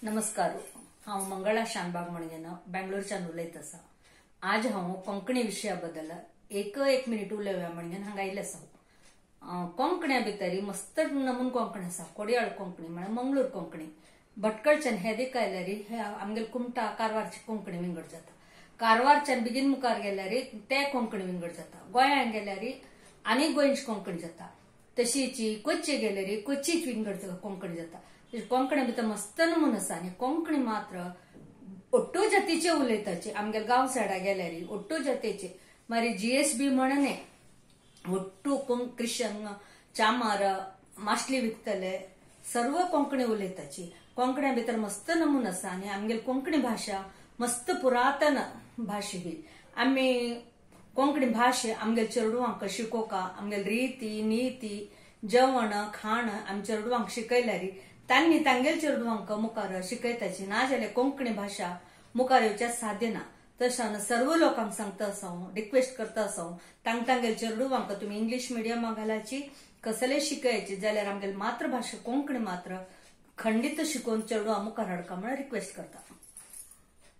नमस्कार. हांव मंगळा शानबाग म्हणगेन बेंगलोरच्यान उलयत आसा. आज हांव कोंकणी विशयाबद्दल एक मिनिट उलयव्या म्हणगेन हांगा आयिल्लें आसा. कोंकण्या भितर मस्त नमून कोंकणी आसा. कोडयाळ कोंकणी म्हळ्यार मंगळूर कोंकणी, भटकळच्यान हे दीक आयल्यार हे आमगेले कुमटा कारवारची कोंकणी विंगड जाता. कारवारच्यान बेगीन मुखार गेल्यार ते कोंकणी विंगड जाता. गोंयांत गेल्यार आनीक गोंयची कोंकणी जाता. तशीच कोच्ची गेल्यार कोच्चीच विंगड कोंकणी जाता. कोंकणी भितर मस्त नमून आसा. आनी कोंकणी मात्र ओट्टू जातीचे उलयताचे. आमगे गांव सायडा गेल्यार ओट्टू जातीचे मारी जीएसबी म्हणून ओट्टू क्रिश्चन चामार मासली विकतले सर्व कोंकणी उलयताची. कोंकण्या भितर मस्त नमून आसा. आनी आमगेली कोंकणी भाषा मस्त पुरातन भाषा ही. आमी कोंकणी भाषा आमगेल चेडवांक शिकोवका आमगेल रीती नीती जेवण खाण आमी चेडवांक शिकयल्यार तांणी तांगेल चेडवांक मुखार शिकयताची. ना जाल्यार कोंकणी भाषा मुखार येवचें साध्य ना. तशें सर्व लोकांक सांगता आसा, रिक्वेस्ट करता आसा, तांगेल चेडवांक तुमी इंग्लीश मिडियमाक घालाची, कसले शिकयाची जाल्यार आमगेली मातृभाषा कोंकणी मात्र खंडीत शिकोवन चेडवां मुखार हाडका म्हणून रिक्वेस्ट करता.